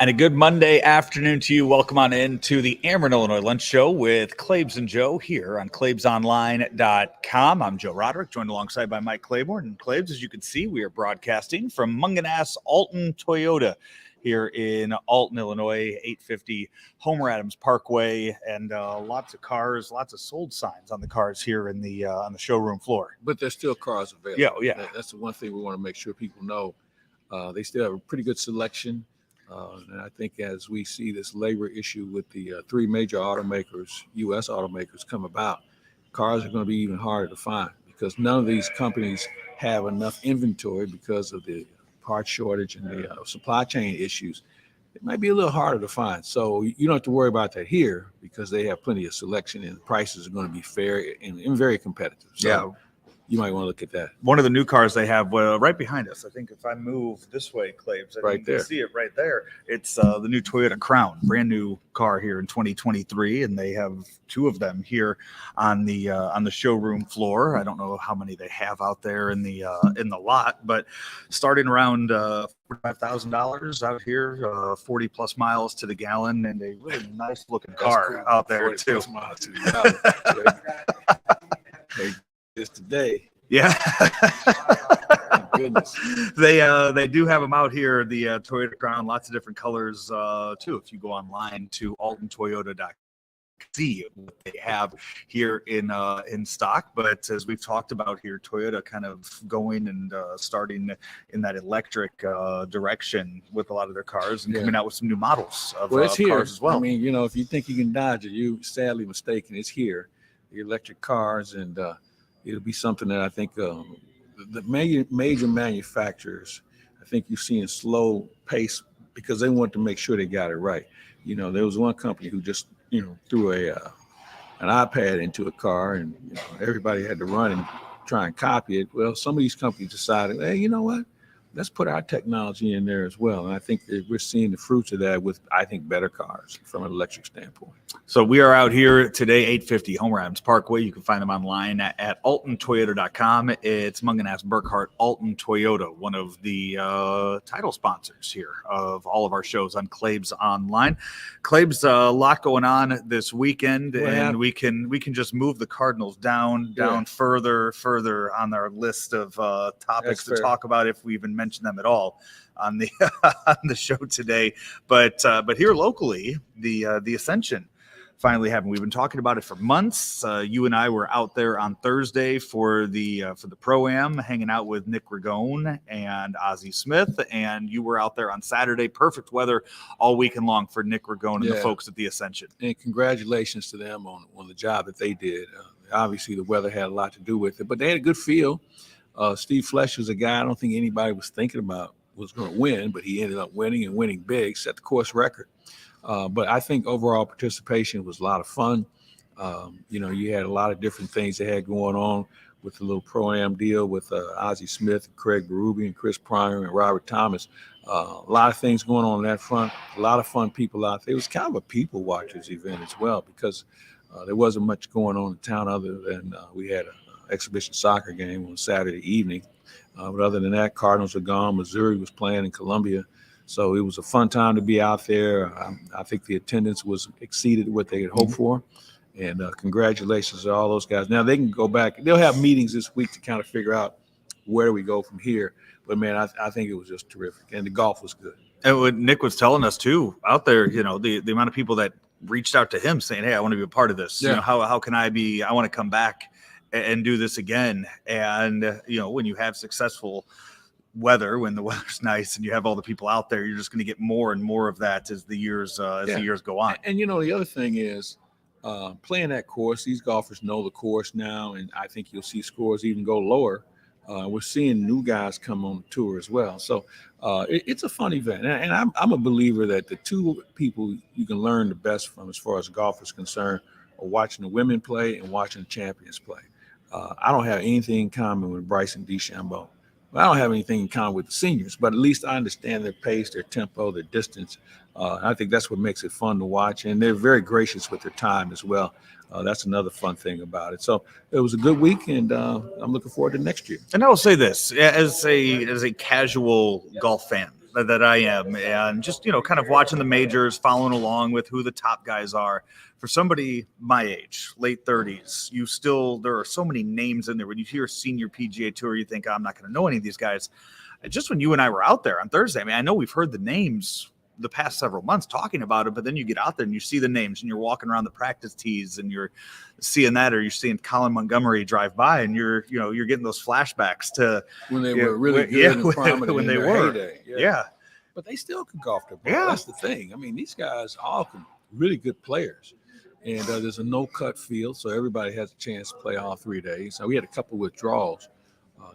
And a good Monday afternoon to you. Welcome on in to the Ameren, Illinois Lunch Show with Claibs and Joe here on claibsonline.com. I'm Joe Roderick, joined alongside by Mike Claiborne. And Claibs, as you can see, we are broadcasting from Mungenast Alton Toyota here in Alton, Illinois, 850 Homer Adams Parkway, and lots of cars, lots of sold signs on the cars here in the on the showroom floor. But there's still cars available. Yeah. That's the one thing we want to make sure people know. They still have a pretty good selection. And I think as we see this labor issue with the three major automakers, U.S. automakers, come about, cars are going to be even harder to find because none of these companies have enough inventory because of the part shortage and the supply chain issues. It might be a little harder to find. So you don't have to worry about that here because they have plenty of selection and the prices are going to be fair and very competitive. So you might want to look at that. One of the new cars they have right behind us. I think if I move this way, Claibs, right there. You can see it right there. It's the new Toyota Crown, brand new car here in 2023, and they have two of them here on the showroom floor. I don't know how many they have out there in the lot, but starting around $45,000 out here, 40 plus miles to the gallon, and a really nice looking car out there too. Miles to the gallon. This today. Yeah. Goodness. They do have them out here, the Toyota Crown, lots of different colors too. If you go online to altontoyota.com, see what they have here in stock. But as we've talked about here, Toyota kind of going and starting in that electric direction with a lot of their cars and coming out with some new models of it's here. cars as well. I mean, if you think you can dodge it, you sadly mistaken. It's here, the electric cars, and it'll be something that I think the major manufacturers, I think you've seen a slow pace because they want to make sure they got it right. There was one company who just, threw an iPad into a car and everybody had to run and try and copy it. Well, some of these companies decided, hey, you know what? Let's put our technology in there as well. And I think that we're seeing the fruits of that with, I think, better cars from an electric standpoint. So we are out here today, 850 Homer Adams Parkway. You can find them online at altontoyota.com. It's Mungenast Burkhart Alton Toyota, one of the title sponsors here of all of our shows on Claibs Online. Claibs, a lot going on this weekend, and we can just move the Cardinals down further on our list of topics to talk about if we even mention them at all on the on the show today. But here locally, the Ascension finally happened. We've been talking about it for months. You and I were out there on Thursday for the Pro-Am, hanging out with Nick Ragone and Ozzie Smith, and you were out there on Saturday. Perfect weather all weekend long for Nick Ragone and the folks at the Ascension. And congratulations to them on the job that they did. Obviously, the weather had a lot to do with it, but they had a good feel. Steve Flesch was a guy I don't think anybody was thinking about was going to win, but he ended up winning and winning big, set the course record. But I think overall participation was a lot of fun. You had a lot of different things they had going on with the little Pro-Am deal with Ozzie Smith, and Craig Berube, and Chris Pryor, and Robert Thomas. A lot of things going on that front. A lot of fun people out there. It was kind of a people watchers event as well because there wasn't much going on in town other than we had an exhibition soccer game on Saturday evening. But other than that, Cardinals are gone. Missouri was playing in Columbia. So it was a fun time to be out there. I think the attendance was exceeded what they had hoped for. And congratulations to all those guys. Now they can go back. They'll have meetings this week to kind of figure out where do we go from here. But, man, I think it was just terrific. And the golf was good. And what Nick was telling us, too, out there, the amount of people that reached out to him saying, hey, I want to be a part of this. Yeah. How can I want to come back and do this again. And, when you have successful weather, when the weather's nice and you have all the people out there, you're just going to get more and more of that as the years go on. And the other thing is playing that course, these golfers know the course now, and I think you'll see scores even go lower. We're seeing new guys come on the tour as well. So it's a fun event. And I'm a believer that the two people you can learn the best from as far as golf is concerned are watching the women play and watching the champions play. I don't have anything in common with Bryson DeChambeau. I don't have anything in common with the seniors, but at least I understand their pace, their tempo, their distance. I think that's what makes it fun to watch. And they're very gracious with their time as well. That's another fun thing about it. So it was a good week, and I'm looking forward to next year. And I will say this, as a casual golf fan, that I am, and just kind of watching the majors, following along with who the top guys are. For somebody my age, late 30s, there are so many names in there. When you hear senior PGA Tour, you think, I'm not going to know any of these guys. Just when you and I were out there on Thursday, I know we've heard the names the past several months talking about it, but then you get out there and you see the names and you're walking around the practice tees and you're seeing that, or you're seeing Colin Montgomery drive by and you're getting those flashbacks to when they were really good and prominent when in they their were. heyday. Yeah. But they still can golf the ball. Yeah. That's the thing. These guys all really good players. And there's a no-cut field, so everybody has a chance to play all 3 days. So we had a couple withdrawals.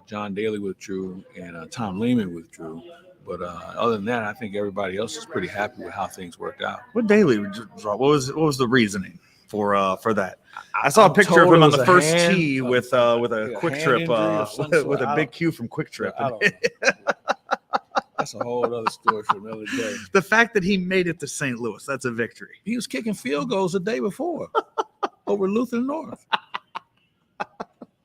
John Daly withdrew and Tom Lehman withdrew. But other than that, I think everybody else is pretty happy with how things worked out. What Daly withdrew? What was the reasoning for that? I saw a picture of him on the first tee with a Quick Trip, with a big cue from Quick Trip. I don't know. That's a whole other story for another day. The fact that he made it to St. Louis, that's a victory. He was kicking field goals the day before over Luther North.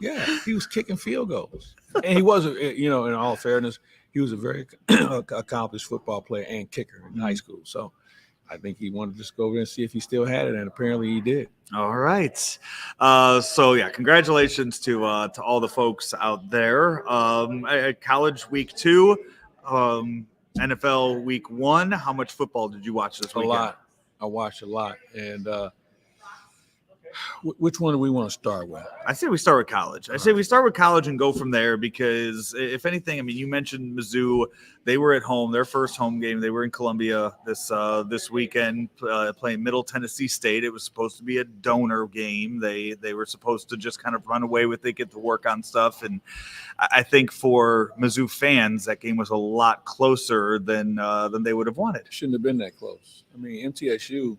Yeah, he was kicking field goals. And he wasn't, in all fairness, he was a very accomplished football player and kicker in high school. So I think he wanted to just go over there and see if he still had it, and apparently he did. All right. Congratulations to all the folks out there. College week 2. NFL week 1. How much football did you watch this weekend? A lot. I watched a lot. And which one do we want to start with? I say we start with college. We start with college and go from there because, if anything, you mentioned Mizzou. They were at home, their first home game. They were in Columbia this weekend playing Middle Tennessee State. It was supposed to be a donor game. They were supposed to just kind of run away with it, get to work on stuff. And I think for Mizzou fans, that game was a lot closer than they would have wanted. Shouldn't have been that close. MTSU,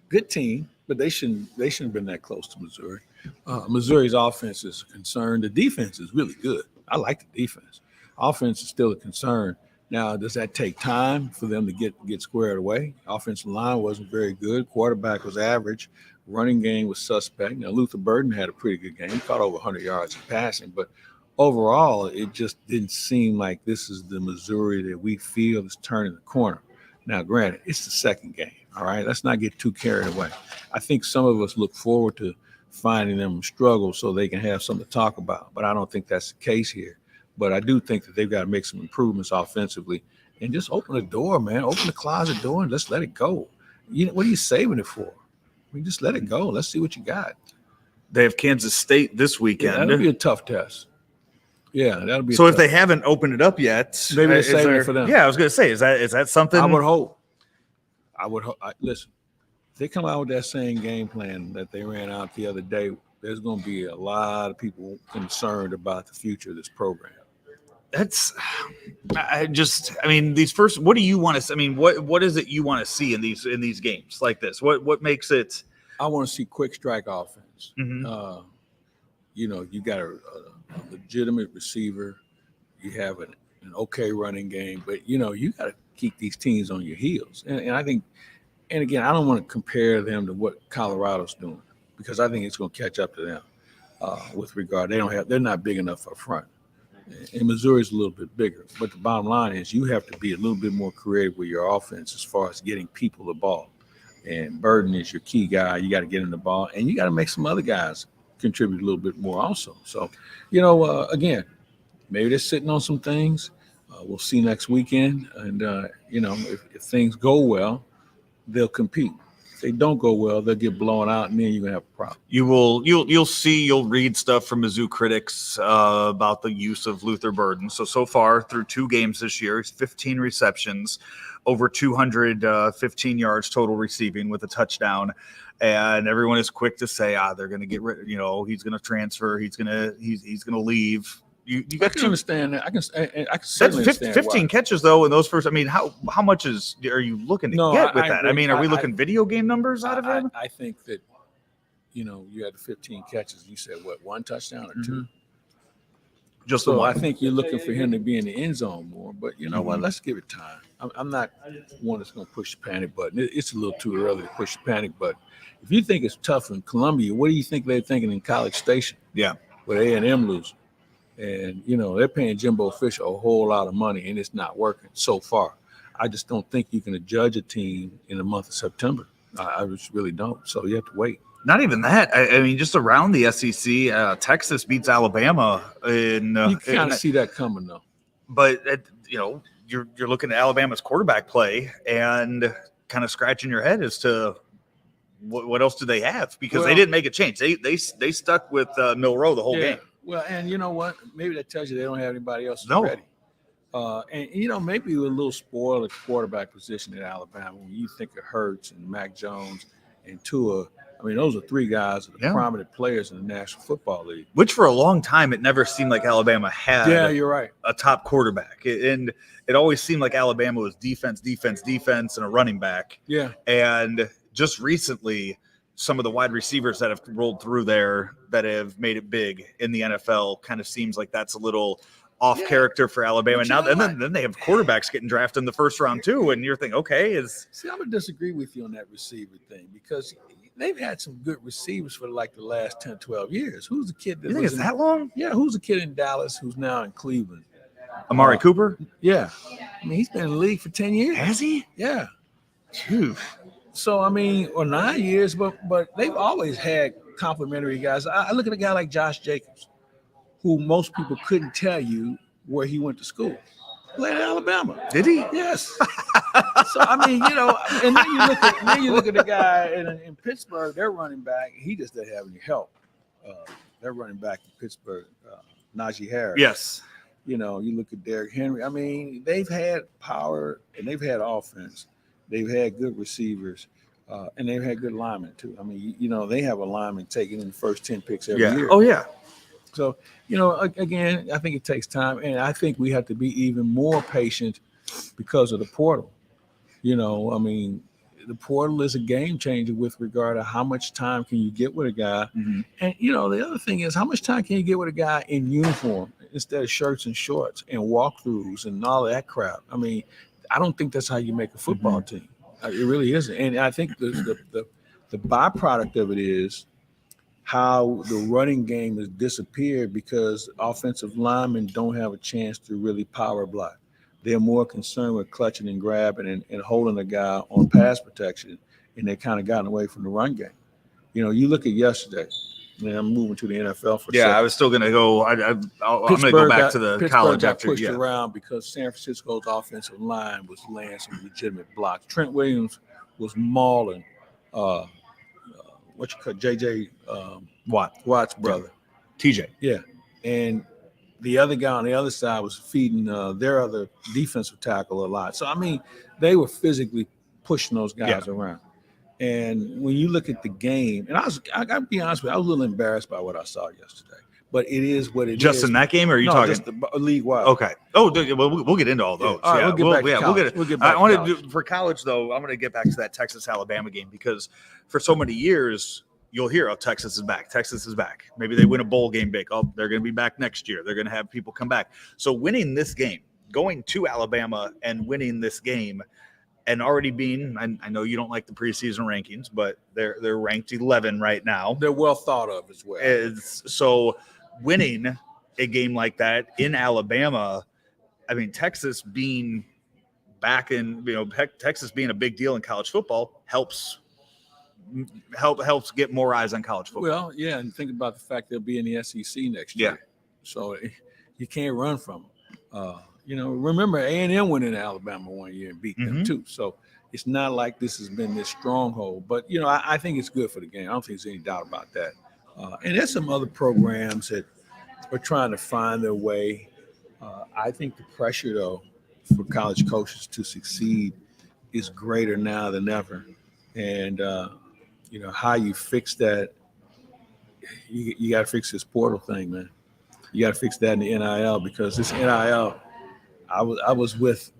good team. But they shouldn't have been that close to Missouri. Missouri's offense is a concern. The defense is really good. I like the defense. Offense is still a concern. Now, does that take time for them to get squared away? Offensive line wasn't very good. Quarterback was average. Running game was suspect. Now, Luther Burden had a pretty good game. He caught over 100 yards in passing. But overall, it just didn't seem like this is the Missouri that we feel is turning the corner. Now, granted, it's the second game. All right, let's not get too carried away. I think some of us look forward to finding them struggle so they can have something to talk about, but I don't think that's the case here. But I do think that they've got to make some improvements offensively and just open the door, man. Open the closet door and let's let it go. What are you saving it for? Just let it go. Let's see what you got. They have Kansas State this weekend. Yeah, that'll be a tough test. Yeah, that'll be. So if they haven't opened it up yet, maybe they're saving it for them. Yeah, I was going to say, is that something? I would hope. Listen, if they come out with that same game plan that they ran out the other day, there's going to be a lot of people concerned about the future of this program. These first, what do you want to see? What is it you want to see in these games like this? What makes it? I want to see quick strike offense. Mm-hmm. You got a legitimate receiver. You have an okay running game, but you got to keep these teams on your heels. And I think, and again, I don't want to compare them to what Colorado's doing because I think it's going to catch up to them with regard. They're not big enough up front. And Missouri's a little bit bigger. But the bottom line is you have to be a little bit more creative with your offense as far as getting people the ball. And Burden is your key guy. You got to get him the ball. And you got to make some other guys contribute a little bit more also. So, again, maybe they're sitting on some things. We'll see next weekend. And, if things go well, they'll compete. If they don't go well, they'll get blown out, and then you're going to have a problem. You'll read stuff from Mizzou critics about the use of Luther Burden. So far, through 2 games this year, he's 15 receptions, over 215 yards total receiving with a touchdown. And everyone is quick to say, they're going to get rid. He's going to transfer. He's going to leave. You got to understand that. I can certainly understand 15 why. Catches though in those first. How much are you looking to get with that? Are we looking video game numbers out of him? I think that you had the 15 catches. You said what, 1 touchdown or 2? Just so I think you're looking for him to be in the end zone more. But you know what? Let's give it time. I'm not one that's going to push the panic button. It's a little too early to push the panic button. If you think it's tough in Columbia, what do you think they're thinking in College Station? Yeah, with A&M losing. And, you know, they're paying Jimbo Fisher a whole lot of money, and it's not working so far. I just don't think you can judge a team in the month of September. I just really don't. So you have to wait. Not even that. I mean, just around the SEC, Texas beats Alabama in. You kind of see that coming, though. But you know, you're looking at Alabama's quarterback play and kind of scratching your head as to what else do they have, because they didn't make a change. They stuck with Milroe the whole game. Well, and you know what? Maybe that tells you they don't have anybody else ready. And, you know, maybe we're a little spoiled at the quarterback position at Alabama. When you think of Hurts and Mac Jones and Tua, I mean, those are three guys that are prominent players in the National Football League. Which for a long time, it never seemed like Alabama had you're right. a top quarterback. And it always seemed like Alabama was defense, and a running back. Yeah. And just recently, some of the wide receivers that have rolled through there that have made it big in the NFL kind of seems like that's a little off character for Alabama. Now, then they have quarterbacks getting drafted in the first round too, and you're thinking, okay, See, I'm gonna disagree with you on that receiver thing, because they've had some good receivers for like the last 10, 12 years. Who's the kid that you think it's that long? Yeah, who's the kid in Dallas who's now in Cleveland? Amari Cooper? Yeah. I mean, he's been in the league for 10 years. Has he? Yeah. Phew. So, I mean, or 9 years, but they've always had complimentary guys. I look at a guy like Josh Jacobs, who most people couldn't tell you where he went to school. Played at Alabama. Did he? Yes. So, I mean, you know, and then you look at the guy in Pittsburgh, their running back, he just doesn't have any help. Their running back in Pittsburgh, Najee Harris. Yes. You know, you look at Derrick Henry. I mean, they've had power and they've had offense. They've had good receivers, and they've had good linemen too. I mean, you know, they have a lineman taking in the first 10 picks every year. Oh, yeah. So, you know, again, I think it takes time, and I think we have to be even more patient because of the portal. You know, I mean, the portal is a game changer with regard to how much time can you get with a guy. Mm-hmm. And, you know, the other thing is, how much time can you get with a guy in uniform instead of shirts and shorts and walkthroughs and all that crap? I mean, I don't think that's how you make a football team. It really isn't. And I think the byproduct of it is how the running game has disappeared because offensive linemen don't have a chance to really power block. They're more concerned with clutching and grabbing and holding a guy on pass protection, and they kind of gotten away from the run game. You know, you look at yesterday. Man, I'm moving to the NFL for a second. I was still going to go. I'm going to go back to the Pittsburgh college got after. pushed around because San Francisco's offensive line was laying some legitimate blocks. Trent Williams was mauling JJ Watt's brother. TJ. Yeah. And the other guy on the other side was feeding their other defensive tackle a lot. So, I mean, they were physically pushing those guys around. And when you look at the game, and I got to be honest with you, I was a little embarrassed by what I saw yesterday. But it is what it just is. Just in that game, or are you talking? Just the league-wide. Okay. Oh, well, we'll get into all those. All right, we'll get back I want to do for college, though. I'm going to get back to that Texas-Alabama game because for so many years, you'll hear, oh, Texas is back. Texas is back. Maybe they win a bowl game big. Oh, they're going to be back next year. They're going to have people come back. So winning this game, going to Alabama and winning this game, and already being, I know you don't like the preseason rankings, but they're ranked 11 right now. They're well thought of as well. So winning a game like that in Alabama, I mean, Texas being back in, Texas being a big deal in college football helps get more eyes on college football. Well, yeah, and think about the fact they'll be in the SEC next year. So you can't run from them. Remember A&M went into Alabama one year and beat them too. So it's not like this has been this stronghold. But, I think it's good for the game. I don't think there's any doubt about that. And there's some other programs that are trying to find their way. I think the pressure, though, for college coaches to succeed is greater now than ever. And, how you fix that, you got to fix this portal thing, man. You got to fix that in the NIL because this NIL, I was with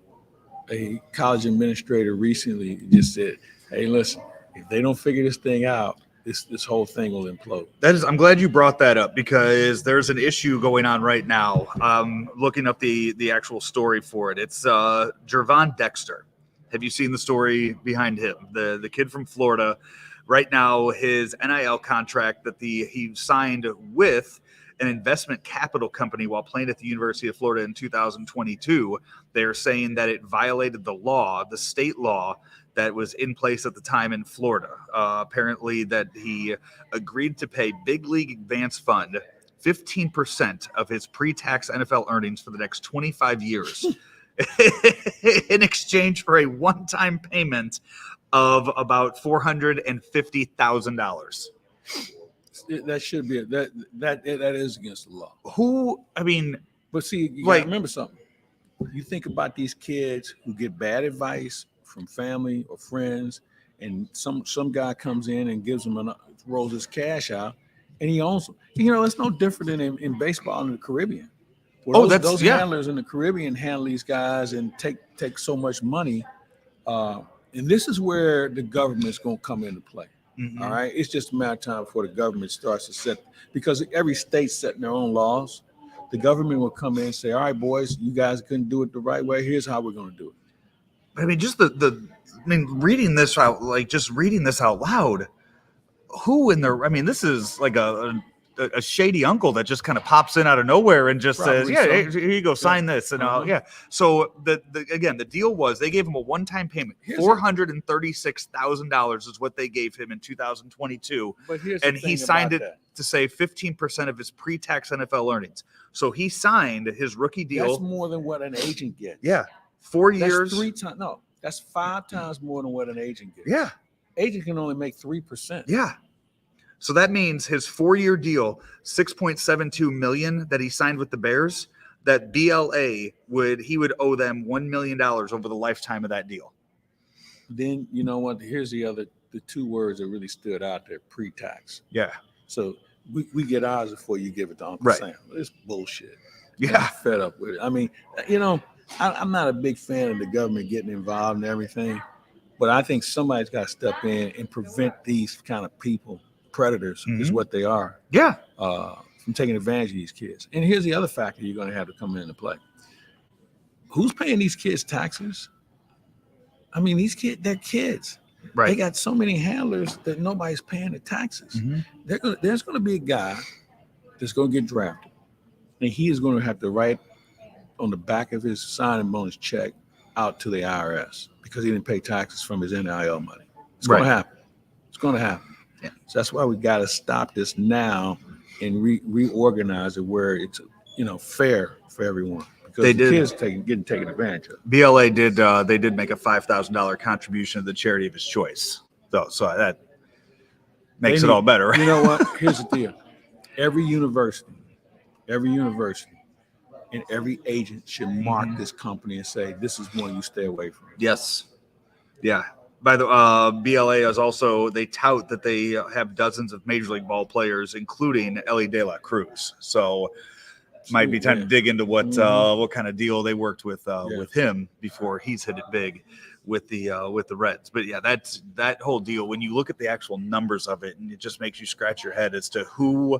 a college administrator recently who just said, hey, listen, if they don't figure this thing out, this whole thing will implode. I'm glad you brought that up because there's an issue going on right now. Looking up the actual story for it. It's Gervon Dexter. Have you seen the story behind him? The kid from Florida. Right now, his NIL contract that he signed with an investment capital company while playing at the University of Florida in 2022. They're saying that it violated the law, the state law that was in place at the time in Florida. Apparently that he agreed to pay Big League Advance Fund 15% of his pre-tax NFL earnings for the next 25 years in exchange for a one-time payment of about $450,000. That should be that is against the law. But see, you gotta remember something. You think about these kids who get bad advice from family or friends, and some guy comes in and gives them rolls his cash out, and he owns them. It's no different than in baseball in the Caribbean. Those handlers in the Caribbean handle these guys and take so much money, and this is where the government's going to come into play. Mm-hmm. All right, it's just a matter of time before the government starts to set, because every state's setting their own laws. The government will come in and say, "All right, boys, you guys couldn't do it the right way. Here's how we're going to do it." Just reading this out, just reading this out loud. Who in there? This is like a shady uncle that just kind of pops in out of nowhere and just says, "Yeah, here you go, sign this." And So the deal was they gave him a one-time payment. $436,000 is what they gave him in 2022, and he signed it to say 15% of his pre-tax NFL earnings. So he signed his rookie deal. That's more than what an agent gets. Yeah, 4 years. That's 3 times. No, that's 5 times more than what an agent gets. Yeah, agent can only make 3%. Yeah. So that means his 4-year deal, $6.72 million that he signed with the Bears, that BLA would owe them $1 million over the lifetime of that deal. Then you know what? Here's the 2 words that really stood out there: pre-tax. Yeah. So we get ours before you give it to Uncle Sam. It's bullshit. Yeah. I'm fed up with it. I'm not a big fan of the government getting involved in everything, but I think somebody's got to step in and prevent these kind of people. Predators is what they are. Yeah. From taking advantage of these kids. And here's the other factor you're going to have to come into play. Who's paying these kids taxes? These kids, they're kids. Right. They got so many handlers that nobody's paying the taxes. Mm-hmm. There's going to be a guy that's going to get drafted, and he is going to have to write on the back of his signing bonus check out to the IRS because he didn't pay taxes from his NIL money. It's going to happen. It's going to happen. Yeah. So that's why we got to stop this now and reorganize it where it's fair for everyone. Because the kids getting taken advantage of. BLA did make a $5,000 contribution to the charity of his choice. So that makes it all better. You know what? Here's the deal. Every university, and every agent should mark this company and say, "This is one you stay away from." Yes. Yeah. By the BLA is also, they tout that they have dozens of Major League ball players, including Ellie De La Cruz. So might be time to dig into what kind of deal they worked with him before he's hit it big with the Reds. But yeah, that whole deal. When you look at the actual numbers of it, and it just makes you scratch your head as to who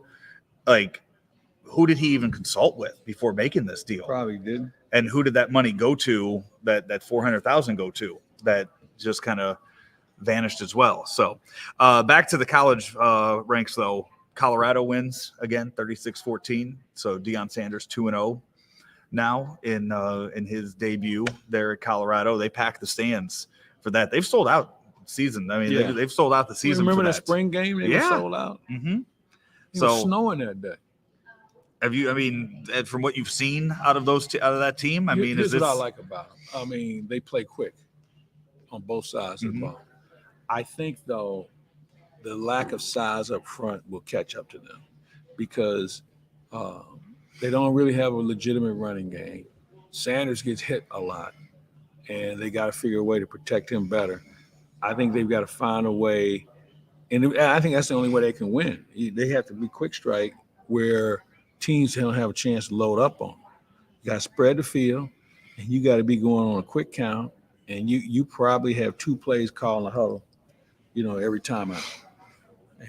did he even consult with before making this deal? Probably did. And who did that money go to? That $400,000 go to? That just kind of vanished as well. So back to the college ranks though. Colorado wins again, 36-14. So Deion Sanders 2-0 now in his debut there at Colorado. They packed the stands for that. They've sold out season. They've sold out the season. Remember that spring game? They were sold out. Mm-hmm. It was snowing that day. Have you? From what you've seen out of out of that team, here's what I like about them. They play quick on both sides of the ball. I think though, the lack of size up front will catch up to them because they don't really have a legitimate running game. Sanders gets hit a lot, and they got to figure a way to protect him better. I think they've got to find a way, and I think that's the only way they can win. They have to be quick strike where teams don't have a chance to load up on them. You got to spread the field, and you got to be going on a quick count, and you probably have 2 plays calling a huddle, every time out.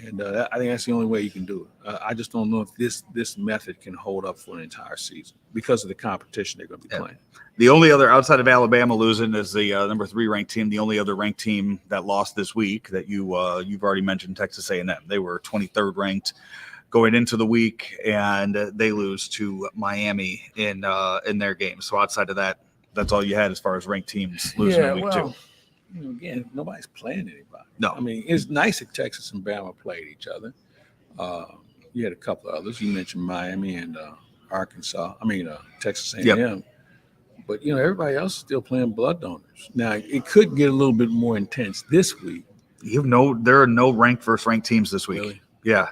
And I think that's the only way you can do it. I just don't know if this method can hold up for an entire season because of the competition they're going to be playing. The only other outside of Alabama losing is the number 3 ranked team. The only other ranked team that lost this week that you've already mentioned, Texas A&M. They were 23rd ranked. going into the week, and they lose to Miami in their game. So outside of that, that's all you had as far as ranked teams losing in week 2. Again, nobody's playing anybody. No. I mean, it's nice that Texas and Bama played each other. You had a couple of others. You mentioned Miami and Texas A&M. Yep. But, everybody else is still playing blood donors. Now, it could get a little bit more intense this week. There are no ranked versus ranked teams this week. Really? Yeah.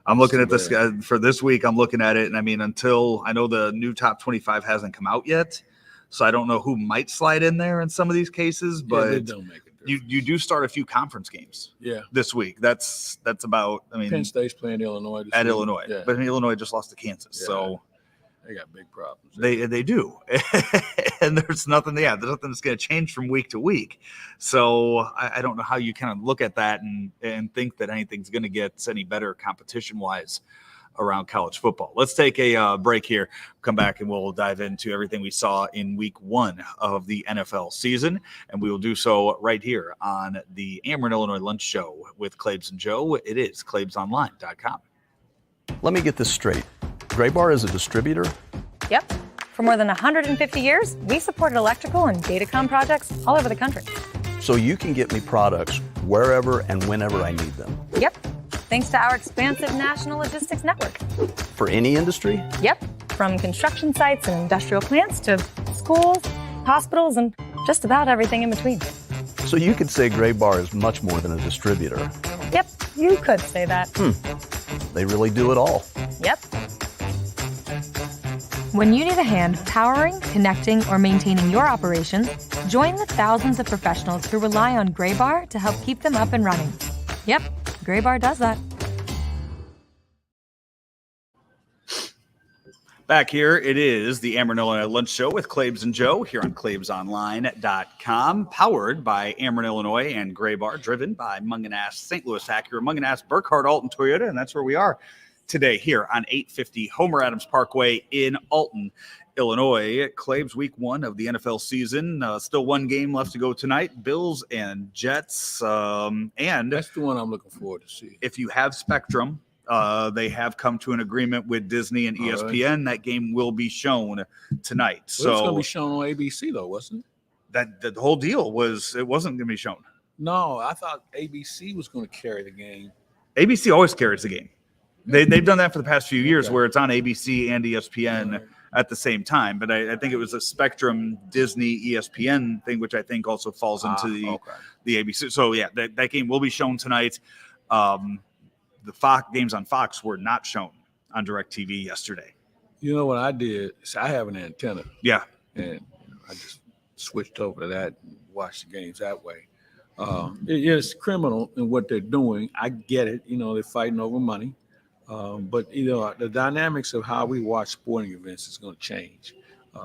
I'm looking at this for this week. I'm looking at it, and I mean, until I know the new top 25 hasn't come out yet, so I don't know who might slide in there in some of these cases. But it don't make a difference. you do start a few conference games. Yeah. This week. That's about. I mean, Penn State's playing Illinois this at week. Illinois, Yeah. But I mean, Illinois just lost to Kansas, so they got big problems. They do, and there's nothing. Yeah, there's nothing that's going to change from week to week. So I don't know how you kind of look at that and think that anything's going to get any better competition wise around college football. Let's take a break here. Come back and we'll dive into everything we saw in week 1 of the NFL season, and we will do so right here on the Ameren, Illinois Lunch Show with Claibs and Joe. It is claibsonline.com. Let me get this straight. Graybar is a distributor? Yep. For more than 150 years, we supported electrical and datacom projects all over the country. So you can get me products wherever and whenever I need them? Yep. Thanks to our expansive national logistics network. For any industry? Yep. From construction sites and industrial plants to schools, hospitals, and just about everything in between. So you could say Graybar is much more than a distributor? Yep. You could say that. They really do it all. Yep. When you need a hand powering, connecting, or maintaining your operations, join the thousands of professionals who rely on Graybar to help keep them up and running. Yep, Graybar does that. Back here, it is the Ameren, Illinois Lunch Show with Claibs and Joe here on claibsonline.com, powered by Ameren, Illinois and Graybar, driven by Mungenast St. Louis Acura, Mungenast Burkhardt Alton Toyota, and that's where we are today here on 850 Homer Adams Parkway in Alton, Illinois. Claibs week 1 of the NFL season. Still one game left to go tonight. Bills and Jets. And that's the one I'm looking forward to see. If you have Spectrum, they have come to an agreement with Disney and ESPN. Right. That game will be shown tonight. So it's going to be shown on ABC though, wasn't it? That the whole deal was it wasn't going to be shown. No, I thought ABC was going to carry the game. ABC always carries the game. They've done that for the past few years where it's on ABC and ESPN at the same time. But I think it was a Spectrum Disney ESPN thing, which I think also falls into the ABC. So, yeah, that game will be shown tonight. The Fox games on Fox were not shown on DirecTV yesterday. You know what I did? So I have an antenna. Yeah. And I just switched over to that and watched the games that way. It's criminal in what they're doing. I get it. They're fighting over money. But the dynamics of how we watch sporting events is going to change.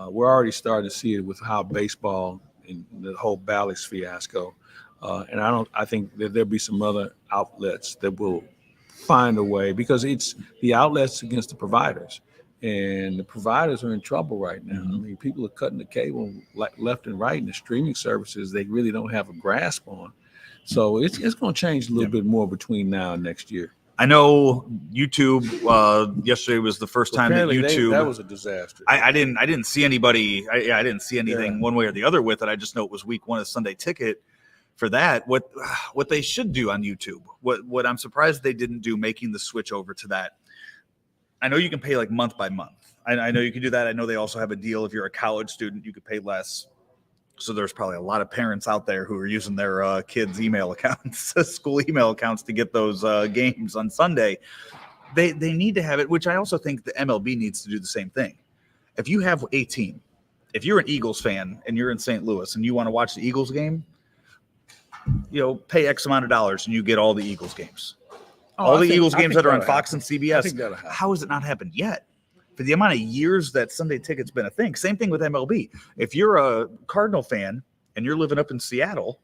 We're already starting to see it with how baseball and the whole Bally's fiasco. And I think that there'll be some other outlets that will find a way, because it's the outlets against the providers, and the providers are in trouble right now. I mean, people are cutting the cable left and right, and the streaming services they really don't have a grasp on. So it's going to change a little bit more between now and next year. I know YouTube. Yesterday was the first time that YouTube. That was a disaster. I didn't see anybody. I didn't see anything one way or the other with it. I just know it was week 1 of Sunday Ticket. For that, what they should do on YouTube, what I'm surprised they didn't do, making the switch over to that. I know you can pay like month by month. I know you can do that. I know they also have a deal. If you're a college student, you could pay less. So there's probably a lot of parents out there who are using their kids' email accounts, school email accounts, to get those games on Sunday. They need to have it, which I also think the MLB needs to do the same thing. If you have a team, if you're an Eagles fan and you're in St. Louis and you want to watch the Eagles game, pay X amount of dollars and you get all the Eagles games. Eagles games that are on Fox and CBS. How has it not happened yet? For the amount of years that Sunday Ticket's been a thing. Same thing with MLB. If you're a Cardinal fan and you're living up in Seattle,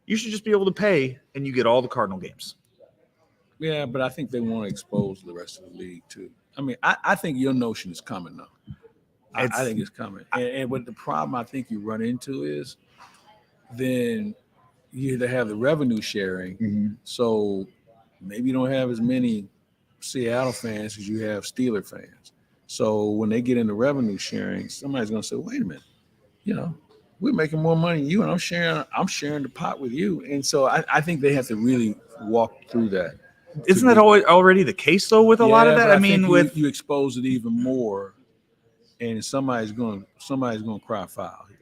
you should just be able to pay and you get all the Cardinal games. Yeah, but I think they want to expose the rest of the league too. I mean, I think your notion is coming though. I think it's coming. And what the problem I think you run into is then you either have the revenue sharing, so maybe you don't have as many Seattle fans as you have Steeler fans. So when they get into revenue sharing, somebody's going to say, wait a minute, we're making more money than you, and I'm sharing the pot with you. And so I think they have to really walk through that. Isn't that already the case though with a lot of that? I mean, with you expose it even more, and somebody's going to cry foul here.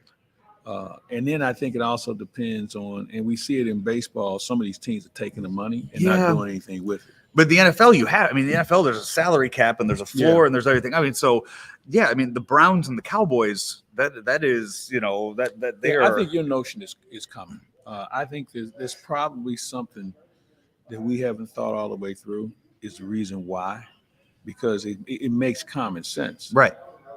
And then I think it also depends on, and we see it in baseball. Some of these teams are taking the money and not doing anything with it. But the NFL, the NFL, there's a salary cap and there's a floor and there's everything. I mean, so yeah, I mean, the Browns and the Cowboys, that is, that they are. I think your notion is coming. I think there's probably something that we haven't thought all the way through. Is the reason why, because it makes common sense, right?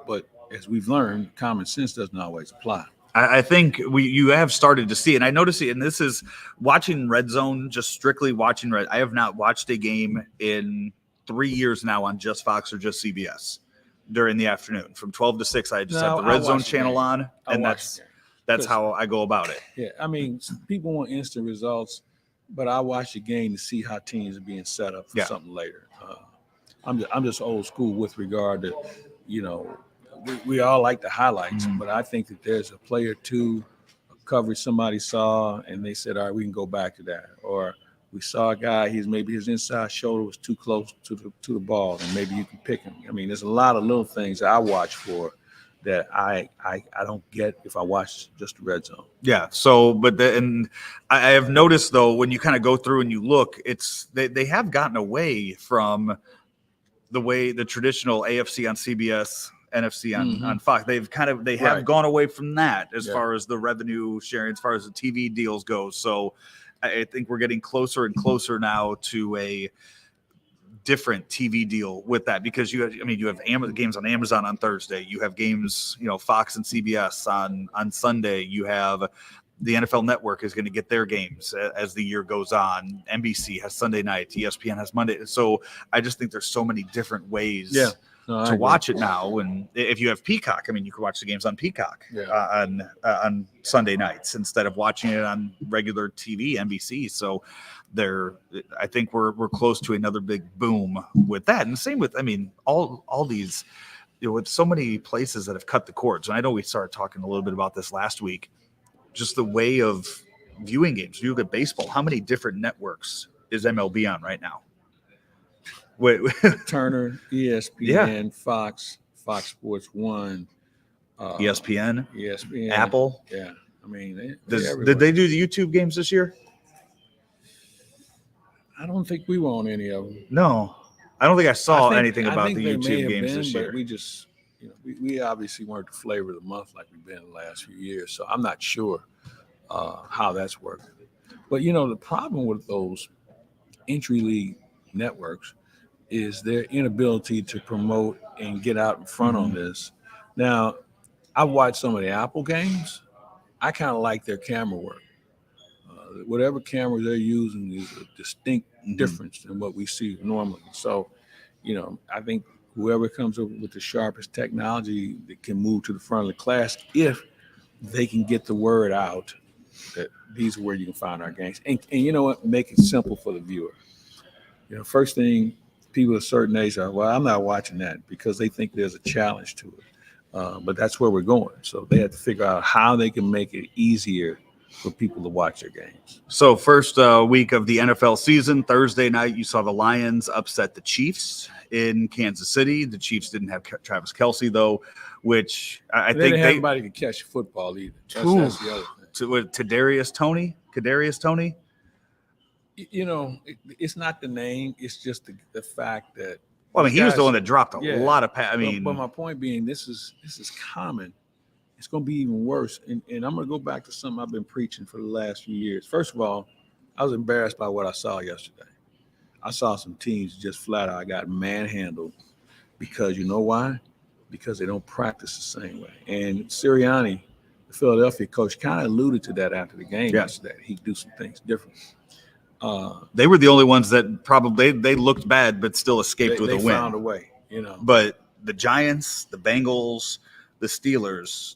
But as we've learned, common sense doesn't always apply. I think you have started to see, and I notice it, and this is watching Red Zone, just strictly watching Red. I have not watched a game in 3 years now on just Fox or just CBS during the afternoon from 12 to 6. I just have the Red Zone channel on, and that's how I go about it. Yeah, I mean, people want instant results, but I watch the game to see how teams are being set up for something later. I'm just old school with regard to, we all like the highlights, but I think that there's a play or two, a coverage somebody saw, and they said, all right, we can go back to that. Or we saw a guy, maybe his inside shoulder was too close to the ball, and maybe you can pick him. I mean, there's a lot of little things that I watch for that I don't get if I watch just the Red Zone. Yeah. So, and I have noticed though, when you kind of go through and you look, they have gotten away from the traditional AFC on CBS, NFC on Fox. They have gone away from that as far as the revenue sharing, as far as the TV deals go. So I think we're getting closer and closer now to a different TV deal with that, because you have games on Amazon on Thursday. You have games, Fox and CBS on Sunday. You have the NFL Network is going to get their games as the year goes on. NBC has Sunday night. ESPN has Monday. So I just think there's so many different ways to watch it now. And if you have Peacock, you can watch the games on Peacock on Sunday nights instead of watching it on regular TV, NBC. So I think we're close to another big boom with that. And the same with, all these, with so many places that have cut the cords. And I know we started talking a little bit about this last week, just the way of viewing games. You look at baseball, how many different networks is MLB on right now? Wait. Turner, ESPN, Fox Sports 1, ESPN, Apple. Yeah. Did they do the YouTube games this year? I don't think we were on any of them. No, I don't think I saw anything about the YouTube games this year. But we just, we obviously weren't the flavor of the month like we've been in the last few years. So I'm not sure how that's working. But, the problem with those entry league networks is their inability to promote and get out in front on this. Now, I've watched some of the Apple games. I kind of like their camera work. Whatever camera they're using is a distinct difference than what we see normally. So, I think whoever comes up with the sharpest technology that can move to the front of the class, if they can get the word out that these are where you can find our games. And you know what? Make it simple for the viewer. First thing, people of a certain age are, well, I'm not watching that, because they think there's a challenge to it. But that's where we're going. So they have to figure out how they can make it easier for people to watch their games. So first week of the NFL season, Thursday night, you saw the Lions upset the Chiefs in Kansas City. The Chiefs didn't have Travis Kelce, though, which I think didn't have anybody to catch football either. That's the other thing. Kadarius Toney. It's not the name. It's just the fact that. Well, he was the one that dropped a lot of but my point being, this is common. It's going to be even worse. And I'm going to go back to something I've been preaching for the last few years. First of all, I was embarrassed by what I saw yesterday. I saw some teams just flat out got manhandled because, you know why? Because they don't practice the same way. And Sirianni, the Philadelphia coach, kind of alluded to that after the game yesterday. He'd do some things different. They were the only ones that probably they looked bad, but still escaped with a win. They found a way, But the Giants, the Bengals, the Steelers,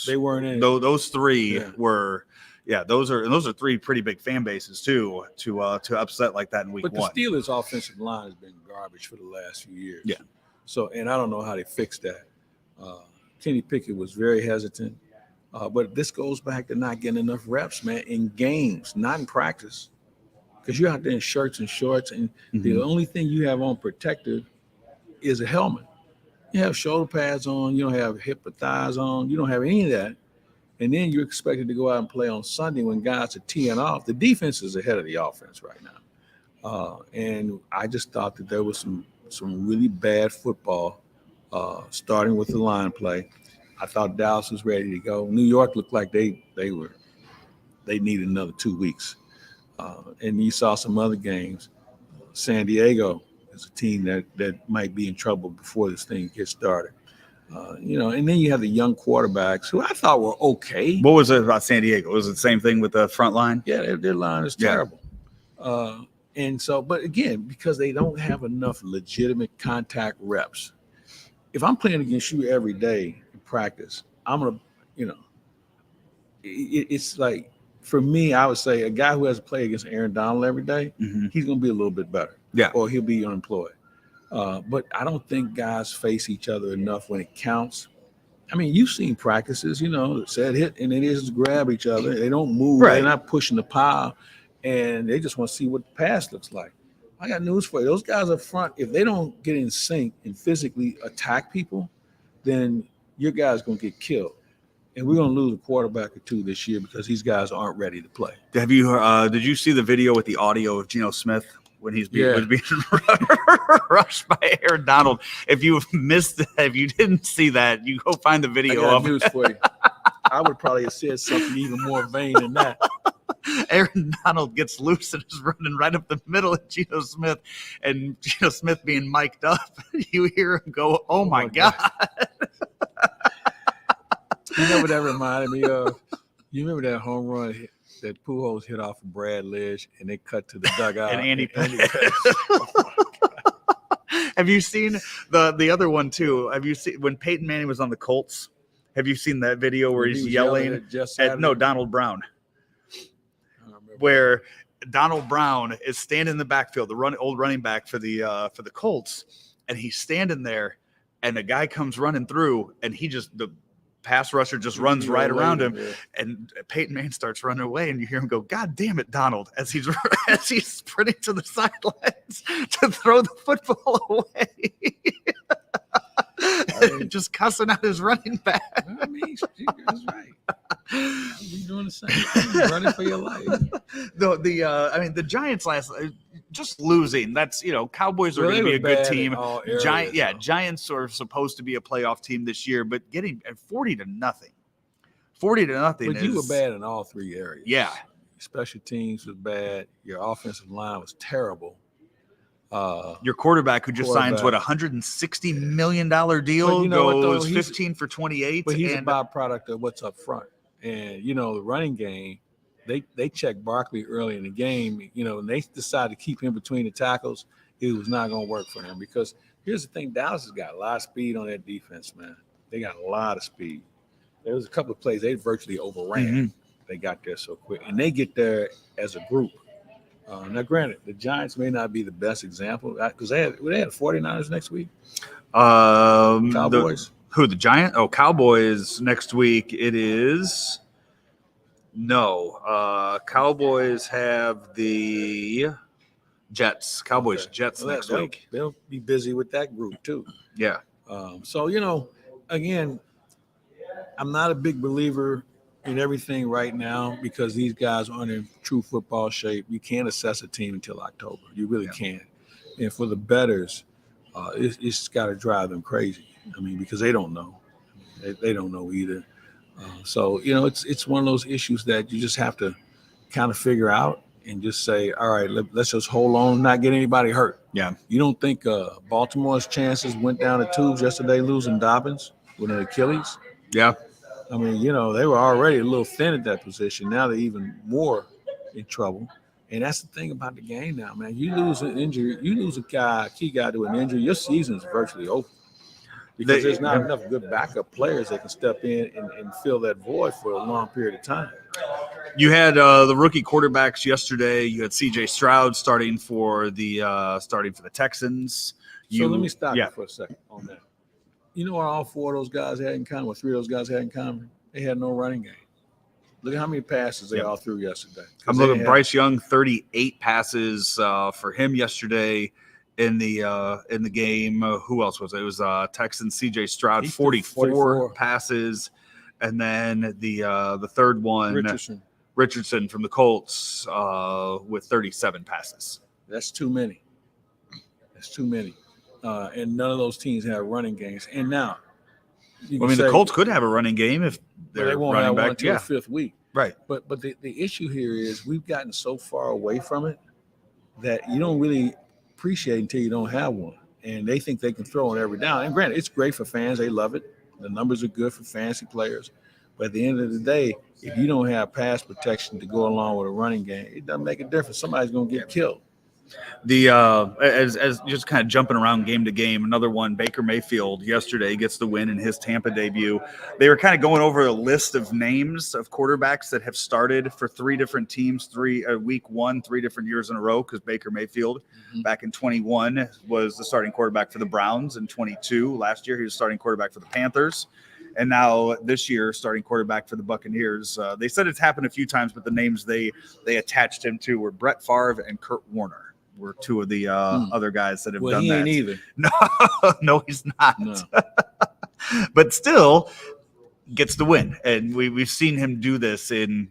they weren't in. Those three were, Yeah, those are three pretty big fan bases too to upset like that in week one. But the Steelers' offensive line has been garbage for the last few years. Yeah. So, and I don't know how they fixed that. Kenny Pickett was very hesitant, but this goes back to not getting enough reps, man, in games, not in practice, because you're out there in shirts and shorts, and the only thing you have on protected is a helmet. You have shoulder pads on, you don't have hip or thighs on, you don't have any of that. And then you're expected to go out and play on Sunday when guys are teeing off. The defense is ahead of the offense right now. And I just thought that there was some really bad football, starting with the line play. I thought Dallas was ready to go. New York looked like they needed another 2 weeks. And you saw some other games. San Diego is a team that might be in trouble before this thing gets started. And then you have the young quarterbacks who I thought were okay. What was it about San Diego? Was it the same thing with the front line? Yeah, their line is terrible. And so, but again, because they don't have enough legitimate contact reps. If I'm playing against you every day in practice, I'm going to, it's like, for me, I would say a guy who has to play against Aaron Donald every day, he's going to be a little bit better. Yeah. Or he'll be unemployed. But I don't think guys face each other enough when it counts. I mean, you've seen practices, set hit, and they just grab each other. They don't move. Right. They're not pushing the pile, and they just want to see what the pass looks like. I got news for you. Those guys up front, if they don't get in sync and physically attack people, then your guy's going to get killed. And we're going to lose a quarterback or two this year because these guys aren't ready to play. Have you? Did you see the video with the audio of Geno Smith when he's being rushed by Aaron Donald? If you didn't see that, you go find the video. I got news for you. I would probably have said something even more vain than that. Aaron Donald gets loose and is running right up the middle of Geno Smith, and Geno Smith being mic'd up. You hear him go, "Oh my God." You know what that reminded me of? You remember that home run that Pujols hit off of Brad Lidge, and they cut to the dugout? And Andy Pettis. Have you seen the other one too? Have you seen when Peyton Manning was on the Colts? Have you seen that video where he's yelling at Donald Brown? Where Donald Brown is standing in the backfield, old running back for the Colts, and he's standing there, and the guy comes running through, and the pass rusher just runs right around him, and Peyton Manning starts running away, and you hear him go, "God damn it, Donald!" as he's sprinting to the sidelines to throw the football away. Just cussing out his running back. I mean, that's right. You're doing the same thing, running for your life. The Giants just losing. That's Cowboys are going to be a good team. Giants are supposed to be a playoff team this year, but getting 40-0. 40-0. But you were bad in all three areas. Yeah, special teams was bad. Your offensive line was terrible. Your quarterback who just signs $160 million deal goes 15 for 28. But he's a byproduct of what's up front. And the running game, they checked Barkley early in the game, and they decided to keep him between the tackles. It was not going to work for him because here's the thing: Dallas has got a lot of speed on that defense, man. They got a lot of speed. There was a couple of plays they virtually overran. They got there so quick, and they get there as a group. Now, granted, the Giants may not be the best example because they had 49ers next week. Cowboys. The Giants? Oh, Cowboys next week. It is no. Cowboys have the Jets. Jets next week. They'll be busy with that group too. Yeah. So again, I'm not a big believer in everything right now because these guys aren't in true football shape. You can't assess a team until October. You really can't. And for the bettors, it's got to drive them crazy. I mean, because they don't know. They don't know either. So it's one of those issues that you just have to kind of figure out and just say, all right, let's just hold on, not get anybody hurt. Yeah. You don't think Baltimore's chances went down the tubes yesterday losing Dobbins with an Achilles? Yeah. I mean, they were already a little thin at that position. Now they're even more in trouble. And that's the thing about the game now, man. You lose an injury, you lose a key guy to an injury, your season's virtually over. because there's not enough good backup players that can step in and fill that void for a long period of time. You had the rookie quarterbacks yesterday. You had C.J. Stroud starting for the Texans. So let me stop you for a second on that. You know what all four of those guys had in common? What three of those guys had in common? They had no running game. Look at how many passes they all threw yesterday. I'm looking at Bryce Young, 38 passes for him yesterday in the game. Who else was it? It was Texans C.J. Stroud, 44 passes, and then the third one, Richardson from the Colts with 37 passes. That's too many. And none of those teams have running games. And now, the Colts could have a running game if they won't running have back one until the fifth week. Right. But the issue here is we've gotten so far away from it that you don't really appreciate until you don't have one. And they think they can throw it every down. And granted, it's great for fans. They love it. The numbers are good for fantasy players. But at the end of the day, if you don't have pass protection to go along with a running game, it doesn't make a difference. Somebody's going to get killed. The as just kind of jumping around game to game, another one, Baker Mayfield yesterday gets the win in his Tampa debut. They were kind of going over a list of names of quarterbacks that have started for three different teams, week one, 3 different years in a row, because Baker Mayfield back in 21 was the starting quarterback for the Browns. In 22 last year, he was starting quarterback for the Panthers. And now this year, starting quarterback for the Buccaneers. They said it's happened a few times, but the names they attached him to were Brett Favre and Kurt Warner. Were two of the other guys that have done he that. Ain't either. No, he's not. No. But still gets the win. And we've seen him do this in,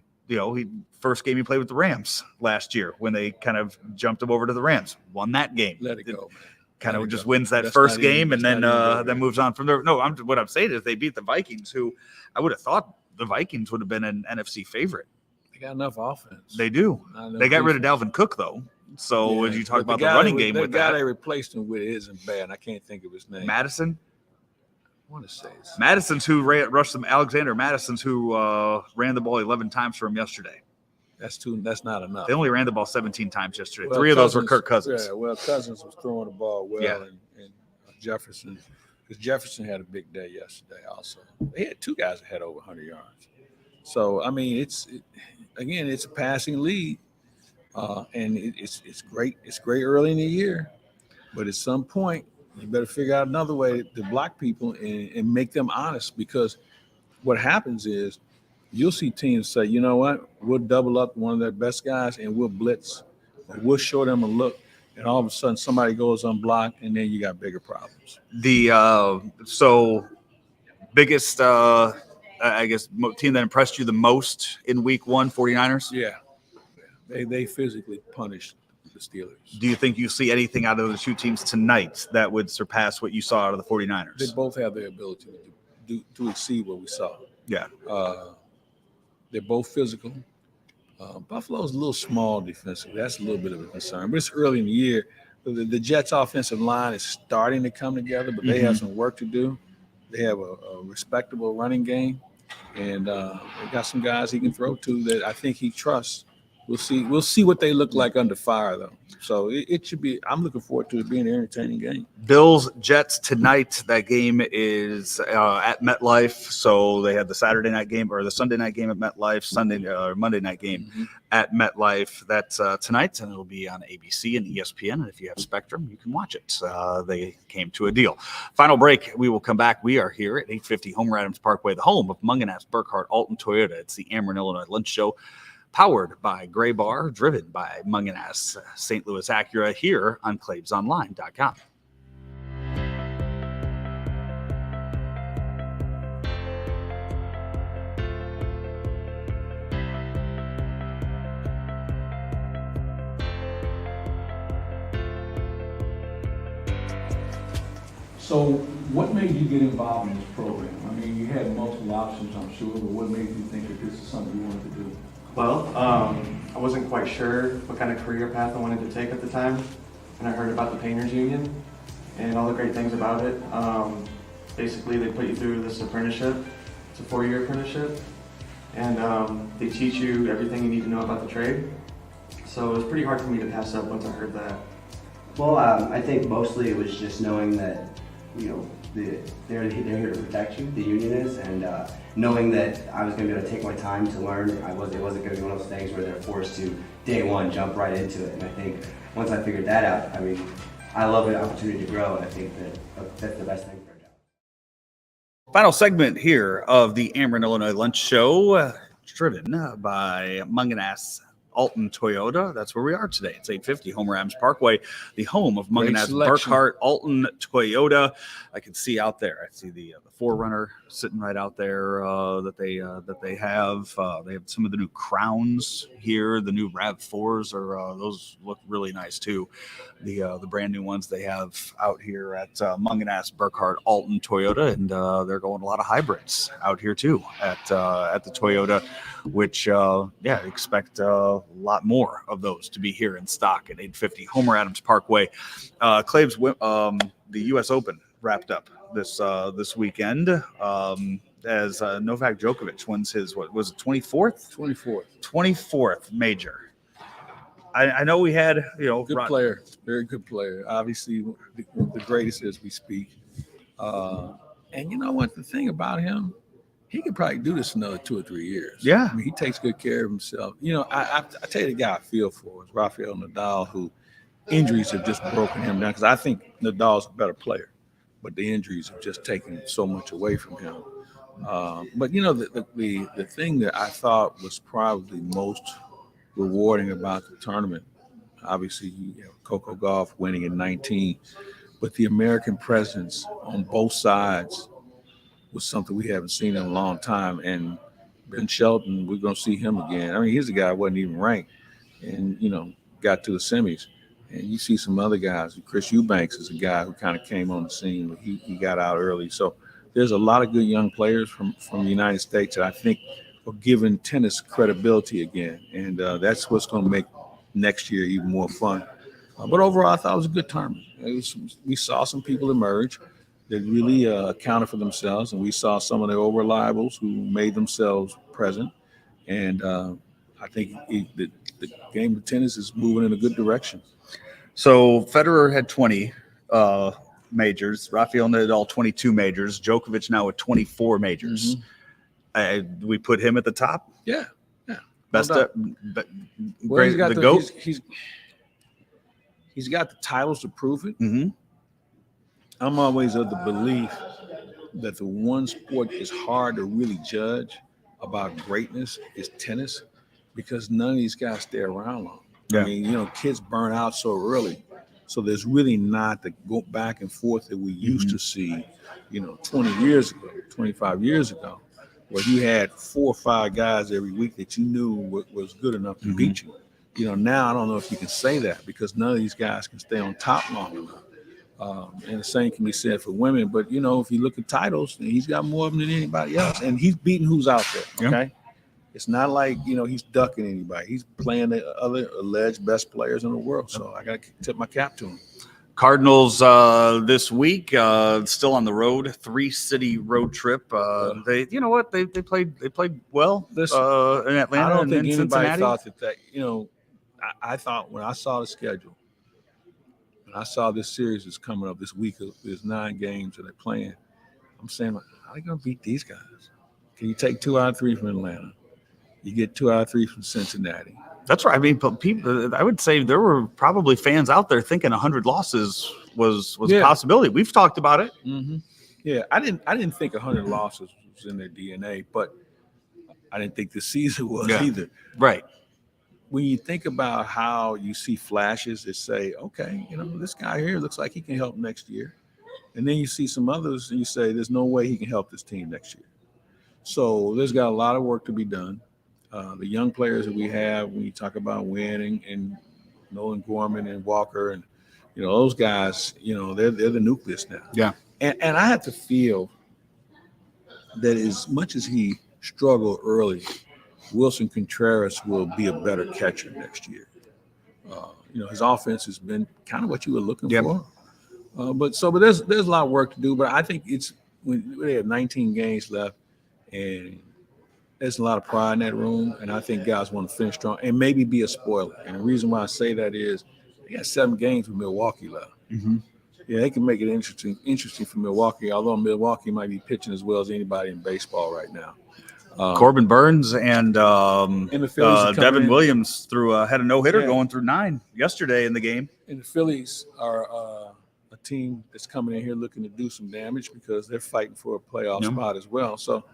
first game he played with the Rams last year when they kind of jumped him over to the Rams. Won that game. Let it go, man. Kind of just wins that first game and then moves on from there. No, what I'm saying is they beat the Vikings, who I would have thought the Vikings would have been an NFC favorite. They got enough offense. They do. They got rid of Dalvin Cook, though. So as you talk about the running game with that. The guy they replaced him with isn't bad. I can't think of his name. Madison? I want to say it's Madison's who rushed them. Alexander Madison's who ran the ball 11 times for him yesterday. That's not enough. They only ran the ball 17 times yesterday. 3 of those were Kirk Cousins. Yeah, well, Cousins was throwing the ball well, and Jefferson, because Jefferson had a big day yesterday also. They had 2 guys that had over 100 yards. So, I mean, it's a passing lead. And it's great. It's great early in the year, but at some point you better figure out another way to block people and make them honest. Because what happens is you'll see teams say, you know what, we'll double up one of their best guys and we'll blitz, or we'll show them a look, and all of a sudden somebody goes unblocked, and then you got bigger problems. The biggest I guess team that impressed you the most in week 1, 49ers? Yeah. They physically punished the Steelers. Do you think you see anything out of the 2 teams tonight that would surpass what you saw out of the 49ers? They both have the ability to exceed what we saw. Yeah. They're both physical. Buffalo's a little small defensively. That's a little bit of a concern. But it's early in the year. The Jets' offensive line is starting to come together, but they have some work to do. They have a respectable running game, and they got some guys he can throw to that I think he trusts. We'll see what they look like under fire, though. So it should be. I'm looking forward to it being an entertaining game. Bills Jets tonight. That game is at MetLife. So they have the Saturday night game or the Sunday night game at MetLife. Monday night game at MetLife. That's tonight, and it'll be on ABC and ESPN. And if you have Spectrum, you can watch it. They came to a deal. Final break. We will come back. We are here at 850 Homer Adams Parkway, the home of Mungenast Alton Toyota. It's the Ameren, Illinois Lunch Show. Powered by Gray Bar, driven by Mungenast St. Louis Acura, here on claibsonline.com. So what made you get involved in this program? I mean, you had multiple options, I'm sure, but what made you think that this is something you wanted to do? Well, I wasn't quite sure what kind of career path I wanted to take at the time, and I heard about the Painters Union and all the great things about it. Basically, they put you through this apprenticeship. It's a 4-year apprenticeship, and they teach you everything you need to know about the trade. So it was pretty hard for me to pass up once I heard that. Well, I think mostly it was just knowing that, they're here to protect you, the union is, and knowing that I was going to be able to take my time to learn, it wasn't going to be one of those things where they're forced to day one jump right into it. And I think once I figured that out, I mean, I love the opportunity to grow, and I think that's the best thing for a job. Final segment here of the Ameren, Illinois Lunch Show, driven by Mungenast Alton Toyota. That's where we are today. It's 850 Homer Adams Parkway, the home of Mungenast Burkhart Alton Toyota. I can see out there. I see the 4Runner sitting right out there that they have. They have some of the new Crowns here. The new RAV4s are those look really nice too. The brand new ones they have out here at Mungenast Burkhart Alton Toyota, and they're going a lot of hybrids out here too at the Toyota, which expect a lot more of those to be here in stock at 850 Homer Adams Parkway. Claibs, the U.S. Open wrapped up this weekend as Novak Djokovic wins his, what was it, 24th major. I know we had, good player, very good player. Obviously, the greatest as we speak. And you know what? The thing about him, he could probably do this another 2 or 3 years. Yeah. I mean, he takes good care of himself. I tell you the guy I feel for is Rafael Nadal, who injuries have just broken him down, because I think Nadal's a better player, but the injuries have just taken so much away from him. But the thing that I thought was probably most rewarding about the tournament, obviously Coco Gauff winning in 19, but the American presence on both sides was something we haven't seen in a long time. And Ben Shelton, we're going to see him again. I mean, he's a guy who wasn't even ranked and, got to the semis. And you see some other guys. Chris Eubanks is a guy who kind of came on the scene, but he got out early. So there's a lot of good young players from the United States that I think are giving tennis credibility again. And that's what's going to make next year even more fun. But overall, I thought it was a good tournament. We saw some people emerge that really accounted for themselves, and we saw some of the old reliables who made themselves present. And I think the game of tennis is moving in a good direction. So Federer had 20 majors, Rafael Nadal 22 majors, Djokovic now with 24 majors. Mm-hmm. We put him at the top. Yeah. Best, well, great, he's got the GOAT. He's got the titles to prove it. Mm-hmm. I'm always of the belief that the one sport is hard to really judge about greatness is tennis, because none of these guys stay around long. Yeah. I mean, kids burn out so early. So there's really not the go back and forth that we used to see, 20 years ago, 25 years ago, where you had 4 or 5 guys every week that you knew was good enough to beat you. Now I don't know if you can say that, because none of these guys can stay on top long enough. And the same can be said for women. But, if you look at titles, he's got more of them than anybody else. And he's beating who's out there, okay? Yeah. It's not like, he's ducking anybody. He's playing the other alleged best players in the world. So I got to tip my cap to him. Cardinals this week, still on the road, 3-city road trip. They played well in Atlanta. I don't think anybody Cincinnati. Thought that I thought when I saw the schedule, when I saw this series is coming up this week, there's 9 games that they're playing. I'm saying, how are they going to beat these guys? Can you take 2 out of 3 from Atlanta? You get 2 out of 3 from Cincinnati. That's right. I mean, people, I would say there were probably fans out there thinking 100 losses was a possibility. We've talked about it. Mm-hmm. Yeah, I didn't think 100 losses was in their DNA, but I didn't think the season was either. Right. When you think about how you see flashes that say, okay, this guy here looks like he can help next year. And then you see some others and you say, there's no way he can help this team next year. So there's got a lot of work to be done. The young players that we have, when you talk about winning, and Nolan Gorman and Walker, and those guys, they're the nucleus now. Yeah. And I have to feel that as much as he struggled early, Wilson Contreras will be a better catcher next year. His offense has been kind of what you were looking for. But there's a lot of work to do. But I think it's when they have 19 games left, and there's a lot of pride in that room, and I think guys want to finish strong and maybe be a spoiler. And the reason why I say that is they got 7 games with Milwaukee left. Mm-hmm. Yeah, they can make it interesting for Milwaukee, although Milwaukee might be pitching as well as anybody in baseball right now. Corbin Burns and the Phillies are coming Devin in. Williams had a no-hitter Yeah. going through 9 yesterday in the game. And the Phillies are a team that's coming in here looking to do some damage because they're fighting for a playoff spot as well. So,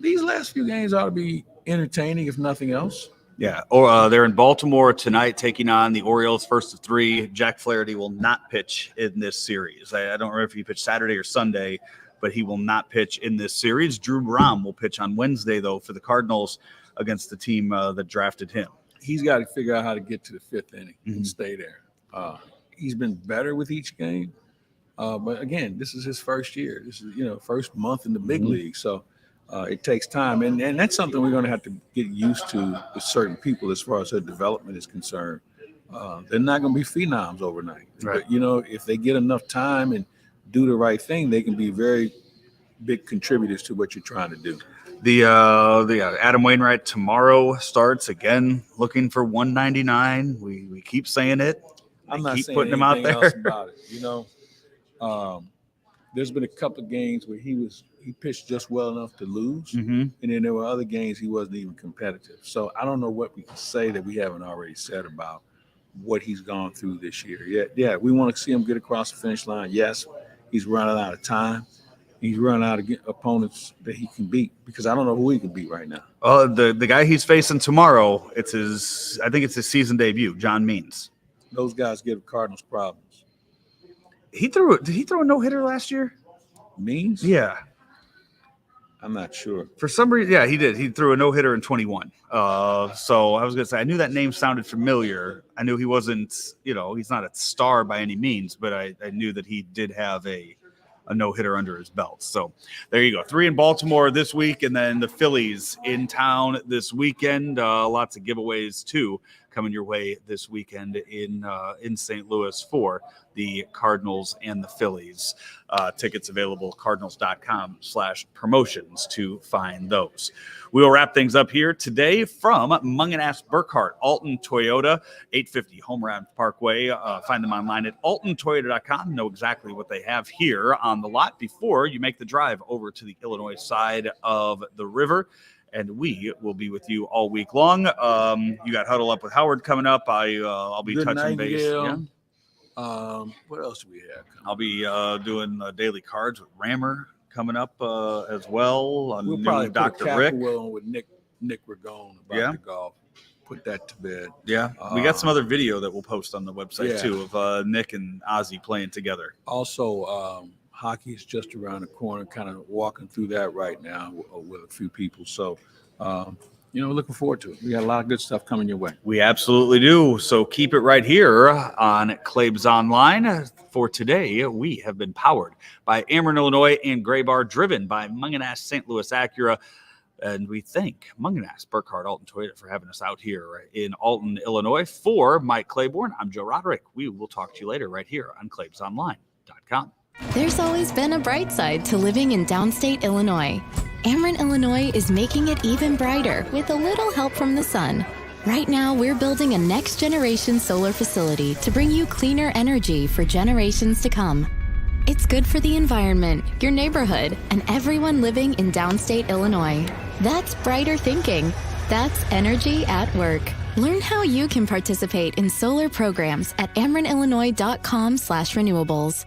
these last few games ought to be entertaining, if nothing else. Yeah, or they're in Baltimore tonight taking on the Orioles, first of 3. Jack Flaherty will not pitch in this series. I don't remember if he pitched Saturday or Sunday, but he will not pitch in this series. Drew Brahm will pitch on Wednesday, though, for the Cardinals against the team that drafted him. He's got to figure out how to get to the 5th inning and stay there. He's been better with each game, but again, this is his first year. This is first month in the big league, so it takes time, and that's something we're going to have to get used to with certain people as far as their development is concerned. They're not going to be phenoms overnight, right? But if they get enough time and do the right thing, they can be very big contributors to what you're trying to do. The Adam Wainwright tomorrow starts again, looking for 199. We keep saying it. I'm not keep saying putting him out anything there else about it. There's been a couple of games where he pitched just well enough to lose, and then there were other games he wasn't even competitive. So I don't know what we can say that we haven't already said about what he's gone through this year. Yeah, we want to see him get across the finish line. Yes, he's running out of time. He's running out of opponents that he can beat because I don't know who he can beat right now. The guy he's facing tomorrow, I think it's his season debut, John Means. Those guys give Cardinals problems. Did he throw a no-hitter last year? Means? Yeah. I'm not sure. For some reason, yeah, he did. He threw a no-hitter in 21. So I was going to say, I knew that name sounded familiar. I knew he wasn't, he's not a star by any means, but I knew that he did have a no-hitter under his belt. So there you go. 3 in Baltimore this week, and then the Phillies in town this weekend. Lots of giveaways, too, coming your way this weekend in St. Louis for the Cardinals and the Phillies. Tickets available, cardinals.com/promotions to find those. We will wrap things up here today from Mungenast Alton Toyota, 850 Homeland Parkway. Find them online at altontoyota.com. Know exactly what they have here on the lot before you make the drive over to the Illinois side of the river. And we will be with you all week long. You got Huddle Up with Howard coming up. I'll be touching base. Yeah. What else do we have? I'll be doing daily cards with Rammer coming up as well. We'll probably Dr. put Rick with Nick Ragone about the golf. Put that to bed. Yeah, we got some other video that we'll post on the website too of Nick and Ozzy playing together. Also, hockey is just around the corner. Kind of walking through that right now with a few people. So. Looking forward to it. We got a lot of good stuff coming your way. We absolutely do. So keep it right here on Claibs Online. For today, we have been powered by Ameren, Illinois, and Gray Bar, driven by Mungenast St. Louis Acura. And we thank Mungenast Alton Toyota for having us out here in Alton, Illinois. For Mike Claiborne, I'm Joe Roderick. We will talk to you later right here on claibsonline.com. There's always been a bright side to living in downstate Illinois. Ameren, Illinois is making it even brighter with a little help from the sun. Right now, we're building a next-generation solar facility to bring you cleaner energy for generations to come. It's good for the environment, your neighborhood, and everyone living in downstate Illinois. That's brighter thinking. That's energy at work. Learn how you can participate in solar programs at amerenillinois.com/renewables.